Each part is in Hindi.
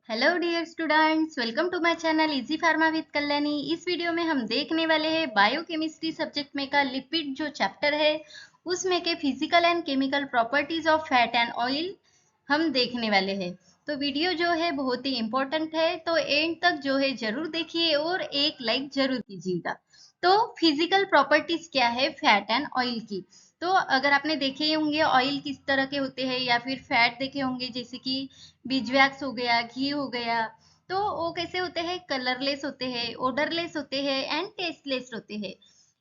Hello dear students, welcome to my channel easy pharma with Kalyani. इस वीडियो में हम देखने वाले हैं बायोकेमिस्ट्री सब्जेक्ट में का लिपिड जो चैप्टर है उसमें के physical and chemical properties of fat and oil हम देखने वाले हैं। तो वीडियो जो है बहुत ही इम्पोर्टेंट है, तो एंड तक जो है जरूर देखिए और एक लाइक जरूर कीजिएगा। तो फिजिकल प्रॉपर्टीज क्या है फैट एंड ऑयल की? तो अगर आपने देखे होंगे ऑयल किस तरह के होते हैं या फिर फैट देखे होंगे, जैसे कि बीजवैक्स हो गया, घी हो गया, तो वो कैसे होते हैं? कलरलेस होते हैं, ओडरलेस होते हैं एंड टेस्टलेस होते हैं।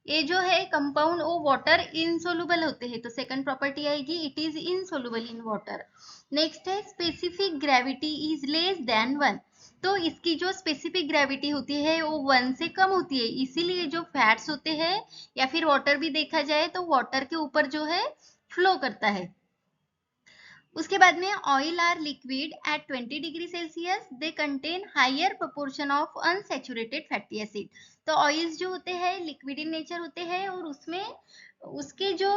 ये जो है कंपाउंड वो वाटर इनसोलुबल होते हैं, तो सेकंड प्रॉपर्टी आएगी it is insoluble in water. Next है specific gravity is less than 1। तो इसकी जो स्पेसिफिक ग्रेविटी होती है वो 1 से कम होती है, इसीलिए जो फैट्स होते हैं या फिर वाटर भी देखा जाए तो वाटर के ऊपर जो है फ्लो करता है। उसके बाद में oil are liquid at 20 degree Celsius, they contain higher proportion of unsaturated fatty acid. तो ऑयल्स जो होते हैं लिक्विड इन नेचर होते हैं और उसमें उसके जो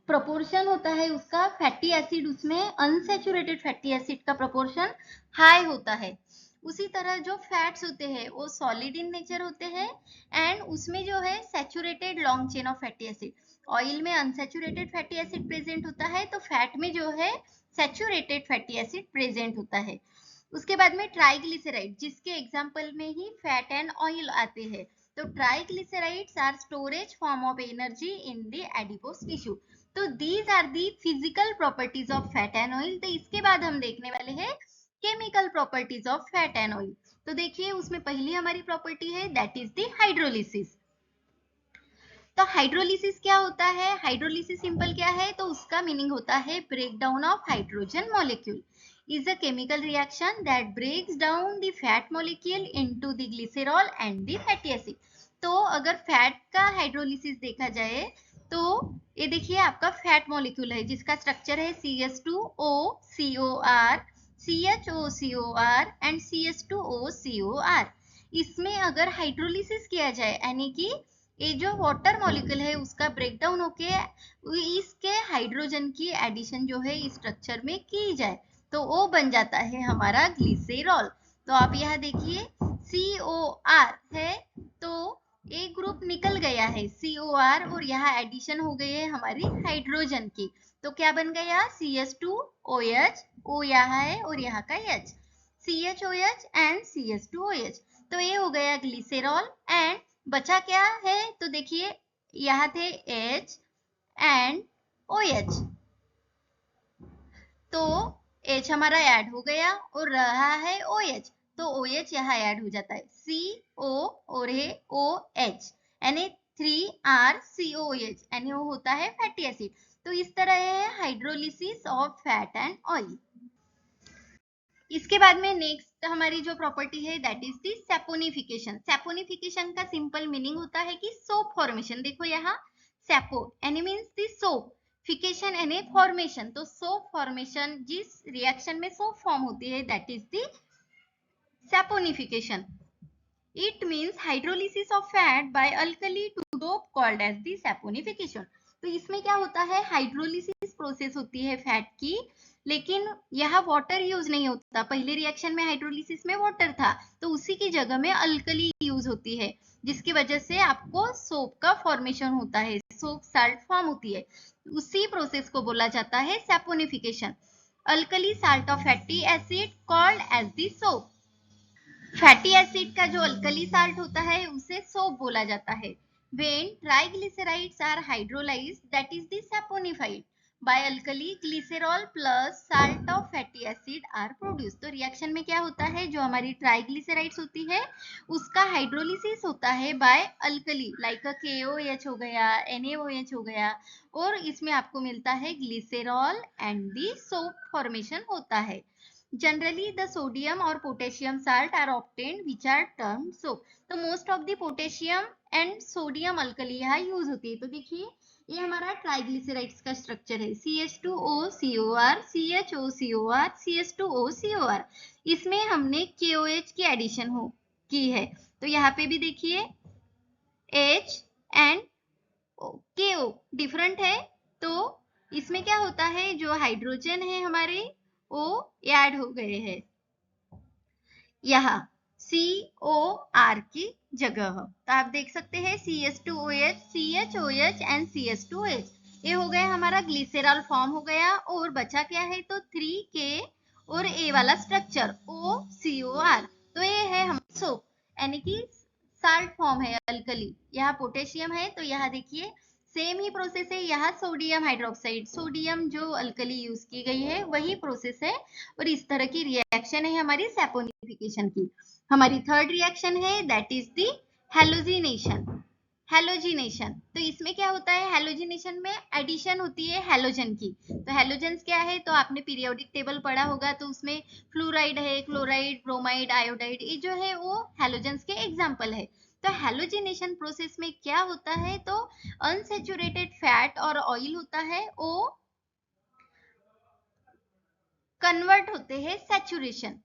प्रोपोर्शन होता है उसका फैटी एसिड, उसमें अनसैचुरेटेड फैटी एसिड का प्रोपोर्शन हाई होता है। उसी तरह जो फैट्स होते हैं वो सॉलिड इन नेचर होते हैं एंड उसमें जो है saturated long chain of fatty acid. Oil में अनसैचुरेटेड फैटी एसिड प्रेजेंट होता है, तो फैट में जो है सैचुरेटेड फैटी एसिड प्रेजेंट होता है। उसके बाद में ट्राइग्लिसराइड, जिसके एग्जांपल में ही फैट एंड ऑयल आते हैं। तो triglycerides are storage form of energy in the adipose tissue. तो these are the physical properties of fat and oil. तो इसके बाद हम देखने वाले हैं chemical properties of fat and oil. तो देखिए उसमें पहली हमारी प्रॉपर्टी है दैट इज द हाइड्रोलिसिस। तो हाइड्रोलिसिस क्या होता है? हाइड्रोलिसिस सिंपल क्या है, तो उसका मीनिंग होता है break down of hydrogen molecule is a chemical reaction that breaks down the fat molecule into the glycerol and the fatty acid। तो अगर फैट का हाइड्रोलिसिस देखा जाए तो ये देखिए आपका फैट मॉलिक्यूल है जिसका स्ट्रक्चर है CH2O COR CHO COR and CH2O COR। इसमें अगर हाइड्रोलिसिस किया जाए यानी कि ये जो वाटर मॉलिक्यूल है उसका ब्रेकडाउन होके इसके हाइड्रोजन की एडिशन जो है इस स्ट्रक्चर में की जाए तो वो बन जाता है हमारा ग्लिसरॉल। तो आप यहाँ देखिए COR है, तो एक ग्रुप निकल गया है COR और यहाँ एडिशन हो गई है हमारी हाइड्रोजन की। तो क्या बन गया? CH2OH, O यहाँ है और यहाँ का H, CHOH एंड CH2OH। तो ये हो गया ग्लिसरॉल एंड बचा क्या है? तो देखिए यहाँ थे H एंड OH, तो H हमारा ऐड हो गया और रहा है OH, तो OH यहाँ ऐड हो जाता है CO और है OH यानी 3RCOH यानी वो होता है फैटी एसिड। तो इस तरह है hydrolysis of fat and oil. इसके बाद में नेक्स्ट हमारी जो प्रॉपर्टी है that is the saponification. Saponification का सिंपल मीनिंग होता है कि सोप फॉर्मेशन। देखो यहाँ सैपो यानी मीन्स दी सोप, फिकेशन यानी फॉर्मेशन। तो सोप फॉर्मेशन, जिस रिएक्शन में सोप फॉर्म होती है that is the saponification. It means hydrolysis of fat by alkali to dope called as the saponification। तो इसमें क्या होता है? हाइड्रोलिसिस प्रोसेस होती है फैट की, लेकिन यहाँ वाटर यूज नहीं होता। पहले रिएक्शन में हाइड्रोलिसिस में वाटर था, तो उसी की जगह में अल्कली यूज होती है, जिसकी वजह से आपको सोप का फॉर्मेशन होता है, सोप साल्ट फॉर्म होती है। उसी प्रोसेस को बोला जाता है saponification. Alkali salt of fatty acid called as the soap. Fatty acid का जो अल्कली साल्ट होता है उसे सोप बोला जाता है। When triglycerides are hydrolyzed, that is the saponified by alkali, glycerol plus salt of fatty acid are produced। तो रिएक्शन में क्या होता है? जो हमारी ट्राइग्लिसराइड्स होती है उसका हाइड्रोलिसिस होता है बाय अल्कली, लाइक KOH हो गया, NaOH हो गया, और इसमें आपको मिलता है glycerol and the soap formation होता है। Generally, the sodium or potassium salt are obtained which are termed soap। तो most of the potassium and sodium alkali यहाँ यूज होती है। तो देखिए ये हमारा ट्राइग्लिसराइड्स का स्ट्रक्चर है CH2O COR CHO COR CH2O COR। इसमें हमने KOH की एडिशन हो की है, तो यहाँ पे भी देखिए H एंड KO डिफरेंट है। तो इसमें क्या होता है? जो हाइड्रोजन है हमारे वो ऐड हो गए हैं। यहाँ COR की जगह। तो आप देख सकते हैं CH2OH, CHOH एंड CH2OH। ये हो गया हमारा ग्लिसरॉल फॉर्म हो गया, और बचा क्या है तो 3K और A वाला स्ट्रक्चर OCOR। तो ये है हमारी सोप, यानी कि साल्ट फॉर्म है अल्कली। यहाँ पोटेशियम है, तो यहाँ देखिए सेम ही प्रोसेस है। यहाँ सोडियम हाइड्रोक्साइड, सोडियम जो अल्कली यूज की गई है वही प्रोसेस है, और इस तरह की रिएक्शन है हमारी सैपोनिफिकेशन की। हमारी थर्ड रिएक्शन है that is the halogenation. Halogenation, तो इसमें क्या होता है, हैलोजिनेशन में एडिशन होती है हैलोजन की। तो हैलोजेंस क्या है, तो आपने पीरियोडिक टेबल पढ़ा होगा, तो उसमें फ्लोराइड है, क्लोराइड, ब्रोमाइड, आयोडाइड, ये जो है वो हैलोजेंस के एग्जाम्पल है। तो हैलोजिनेशन प्रोसेस में क्या होता है, तो अनसेचुरेटेड फैट और ऑयल होता है वो कन्वर्ट होते हैं सैचुरेशन।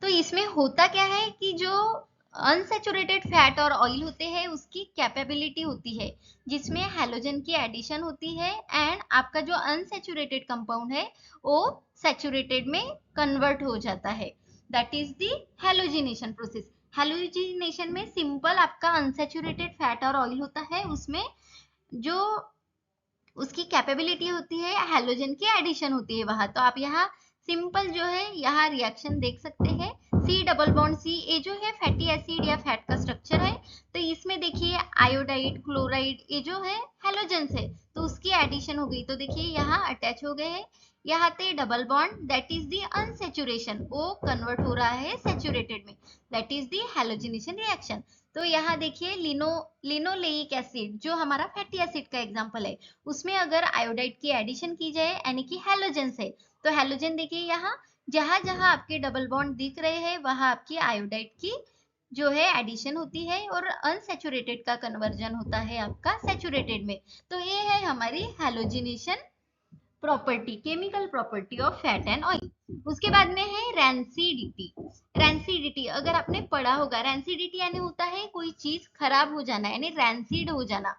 तो इसमें होता क्या है कि जो अनसेचुरेटेड फैट और ऑयल होते हैं उसकी कैपेबिलिटी होती है, जिसमें हैलोजन की एडिशन होती है, एंड आपका जो अनसेचुरेटेड कंपाउंड है वो सैचुरेटेड में कन्वर्ट हो जाता है। That is the halogenation process. Halogenation में सिंपल आपका अनसेचुरेटेड फैट और ऑयल होता है, उसमें जो उसकी कैपेबिलिटी होती है हैलोजन की एडिशन होती है वहां। तो आप यहाँ सिंपल जो है यहाँ रिएक्शन देख सकते हैं, C डबल बॉन्ड C, ये जो है फैटी एसिड या फैट का स्ट्रक्चर है। तो इसमें देखिए आयोडाइड, क्लोराइड, ये जो है हैलोजन है, तो उसकी एडिशन हो गई। तो देखिए यहाँ अटैच हो गए हैं, यहाँ पे double bond, that is the unsaturation, वो कन्वर्ट हो रहा है सेचुरेटेड में, that is the halogenation reaction. तो यहाँ देखिए लिनोलेइक एसिड जो हमारा फैटी एसिड का एग्जांपल है, उसमें अगर आयोडाइड की एडिशन की जाए यानी कि हैलोजन से, तो हैलोजन देखिए यहाँ जहां जहां आपके डबल बॉन्ड दिख रहे हैं वहां आपकी आयोडाइड की जो है एडिशन होती है, और अनसेचुरेटेड का कन्वर्जन होता है आपका सेचुरेटेड में। तो ये है हमारी halogenation property, chemical property of fat and oil. उसके बाद में है रैंसिडिटी। रैंसिडिटी अगर आपने पढ़ा होगा, रैंसिडिटी यानी होता है कोई चीज खराब हो जाना, यानी रैंसिड हो जाना।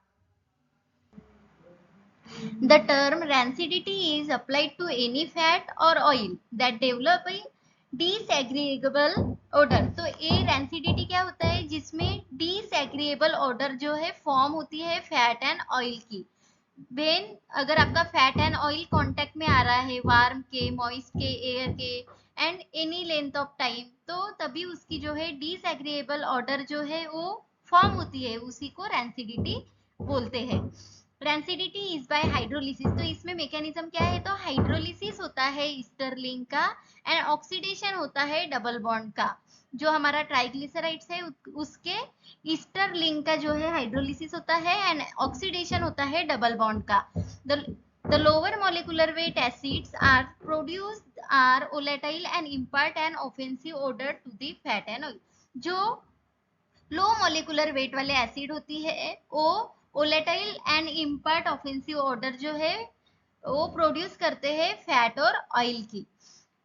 The term rancidity is applied to any fat or oil that develop a disagreeable odor। तो ये rancidity क्या होता है, जिसमें disagreeable odor जो है फॉर्म होती है फैट एंड ऑयल की। वेन अगर आपका फैट एंड ऑयल कांटेक्ट में आ रहा है वार्म के, मॉइस्ट के, एयर के, and any length of time, तो तभी उसकी जो है डिसएग्रीएबल ऑर्डर जो है वो फॉर्म होती है, उसी को रैंसिडिटी बोलते हैं। Rancidity is by hydrolysis. तो इसमें मैकेनिज्म क्या है, तो हाइड्रोलिसिस होता है स्टर्लिंग का, एंड ऑक्सीडेशन होता है डबल बॉन्ड का। जो हमारा ट्राइग्लिसराइड्स है उसके ईस्टर लिंक का जो है हाइड्रोलिसिस होता है, एंड ऑक्सीडेशन होता है डबल बॉन्ड का। The lower molecular weight acids are produced are volatile and impart an offensive odor to the fat and oil। जो लो मोलिकुलर वेट वाले एसिड होती है वो volatile and impart offensive order जो है वो प्रोड्यूस करते हैं फैट और ऑयल की।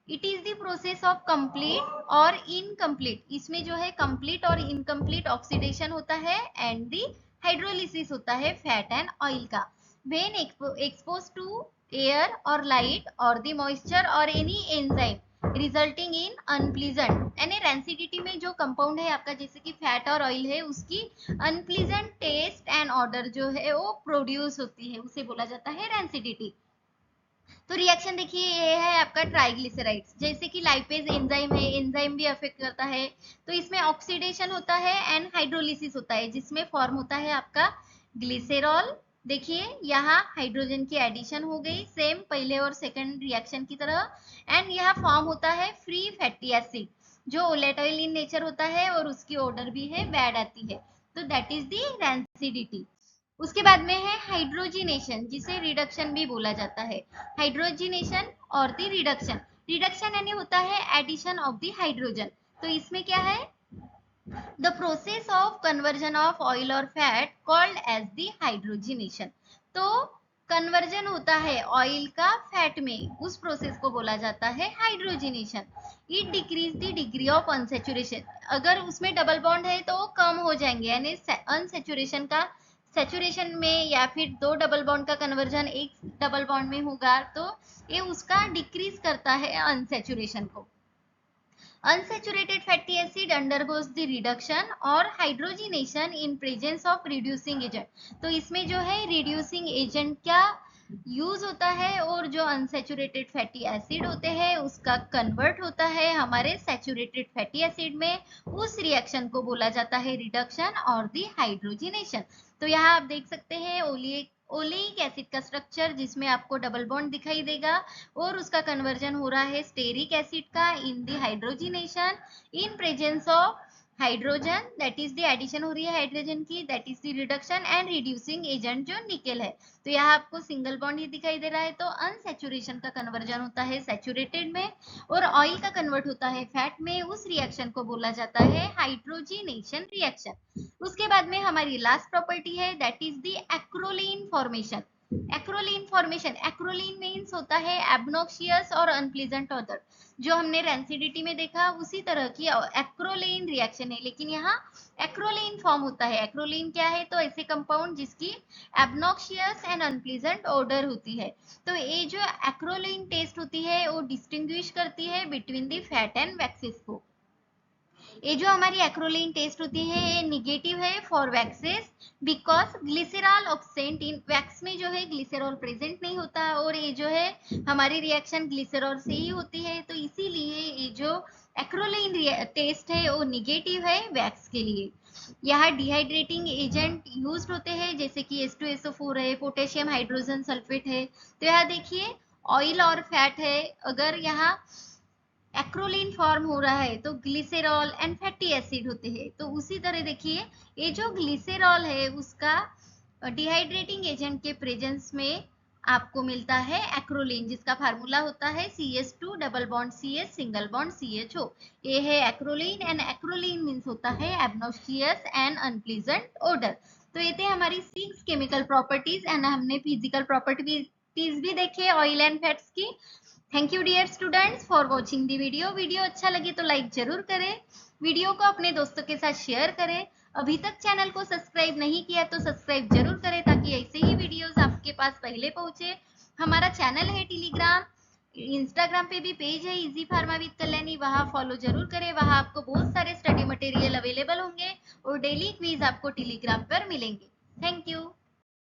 It is the process of complete और इनकम्प्लीट, इसमें जो है कंप्लीट और इनकम्प्लीट ऑक्सीडेशन होता है, एंड दी हाइड्रोलिसिस होता है फैट एंड ऑयल का। व्हेन एक्सपोज टू एयर और लाइट और द मॉइस्चर और any enzyme resulting in unpleasant, यानी रैंसिडिटी में जो कंपाउंड है आपका जैसे कि फैट और ऑयल है उसकी अनप्लीजेंट टेस्ट एंड ऑर्डर जो है वो प्रोड्यूस होती है, उसे बोला जाता है रैंसिडिटी। तो रिएक्शन देखिए ये है आपका ट्राइग्लिसराइड्स, जैसे कि लाइपेज एंजाइम है, एंजाइम भी अफेक्ट करता है। तो इसमें ऑक्सीडेशन होता है एंड हाइड्रोलिसिस होता है, जिसमें फॉर्म होता है आपका ग्लिसरॉल। देखिए यहाँ हाइड्रोजन की एडिशन हो गई सेम पहले और सेकंड रिएक्शन की तरह, एंड यहाँ फॉर्म होता है फ्री फैटी एसिड जो वोलेटाइल इन नेचर होता है, और उसकी ऑर्डर भी है बैड आती है। तो दैट इज दी रैंसिडिटी। उसके बाद में है हाइड्रोजिनेशन, जिसे रिडक्शन भी बोला जाता है। हाइड्रोजिनेशन और दी रिडक्शन, रिडक्शन यानी होता है एडिशन ऑफ दी हाइड्रोजन। तो इसमें क्या है, the process of conversion of oil और fat called as the hydrogenation. तो कन्वर्जन होता है ऑयल का फैट में, उस प्रोसेस को बोला जाता है hydrogenation. It decrease the degree of unsaturation, अगर उसमें डबल बॉन्ड है तो वो कम हो जाएंगे, यानी अनसेचुरेशन का सेचुरेशन में, या फिर दो डबल बॉन्ड का कन्वर्जन एक डबल बॉन्ड में होगा, तो ये उसका डिक्रीज करता है अनसेचुरेशन को। Unsaturated fatty acid undergoes the reduction और hydrogenation in presence of reducing agent. तो इसमें जो है reducing agent क्या यूज होता है और जो अनसेचुरेटेड फैटी एसिड होते हैं उसका कन्वर्ट होता है हमारे सैचुरेटेड फैटी एसिड में। उस रिएक्शन को बोला जाता है रिडक्शन और दी हाइड्रोजिनेशन। तो यहाँ आप देख सकते हैं ओलेइक एसिड का स्ट्रक्चर जिसमें आपको डबल बॉन्ड दिखाई देगा और उसका कन्वर्जन हो रहा है स्टेरिक एसिड का in the hydrogenation in presence of hydrogen, that is the addition हो रही है हाइड्रोजन की, that is the reduction and reducing agent जो निकेल है। तो यहाँ आपको सिंगल बॉन्ड ही दिखाई दे रहा है। तो अनसैचुरेशन का कन्वर्जन होता है सैचुरेटेड में और ऑयल का कन्वर्ट होता है फैट में। उस रिएक्शन को बोला जाता है हाइड्रोजिनेशन रिएक्शन। उसके बाद में हमारी लास्ट प्रॉपर्टी है that is the acrolein formation. Acrolein means होता है एब्नॉक्सियस और अनप्लीजेंट ऑडर। जो हमने रेंसिडिटी में देखा उसी तरह की एक्रोलीन रिएक्शन है, लेकिन यहाँ एक्रोलीन फॉर्म होता है। एक्रोलीन क्या है? तो ऐसे कंपाउंड जिसकी एब्नॉक्सियस एंड अनप्लीजेंट ऑडर होती है। तो ये जो एक्रोलीन टेस्ट होती है वो डिस्टिंग्विश करती है between the fat and waxes को। ये जो हमारी एक्रोलीन टेस्ट होती है ये निगेटिव है for waxes because glycerol absent in wax में जो है ग्लिसरॉल प्रेजेंट नहीं होता और ये जो है हमारी रिएक्शन ग्लिसरॉल से ही होती है। तो इसीलिए ये जो एक्रोलीन टेस्ट है वो निगेटिव है वैक्स के लिए। यहाँ डिहाइड्रेटिंग एजेंट यूज होते हैं जैसे कि H2SO4 है, पोटेशियम हाइड्रोजन सल्फेट है। तो यहाँ देखिए ऑयल और फैट है, अगर यहाँ एक्रोलीन फॉर्म हो रहा है तो ग्लिसरॉल एंड फैटी एसिड होते हैं। तो उसी तरह देखिए ये जो ग्लिसरॉल है उसका डिहाइड्रेटिंग एजेंट के प्रेजेंस में आपको मिलता है एक्रोलीन जिसका फार्मूला होता है CH2 double bond CH single bond CHO। ये है एक्रोलीन एंड एक्रोलीन मींस होता है एब्नॉक्सियस एंड अनप्लीजेंट ओडर। तो ये थे हमारी 6 केमिकल प्रॉपर्टीज एंड हमने फिजिकल प्रॉपर्टीज भी देखे ऑयल एंड फैट्स की। Thank you dear students for watching the video अच्छा लगे तो लाइक जरूर करें, वीडियो को अपने दोस्तों के साथ शेयर करें। अभी तक चैनल को सब्सक्राइब नहीं किया तो सब्सक्राइब जरूर करें ताकि ऐसे ही वीडियोस आपके पास पहले पहुंचे। हमारा चैनल है टेलीग्राम, इंस्टाग्राम पे भी पेज है इजी फार्मा विद कल्याणी, वहां फॉलो जरूर करें। वहां आपको बहुत सारे स्टडी मटेरियल अवेलेबल होंगे और डेली क्विज आपको टेलीग्राम पर मिलेंगे। Thank you.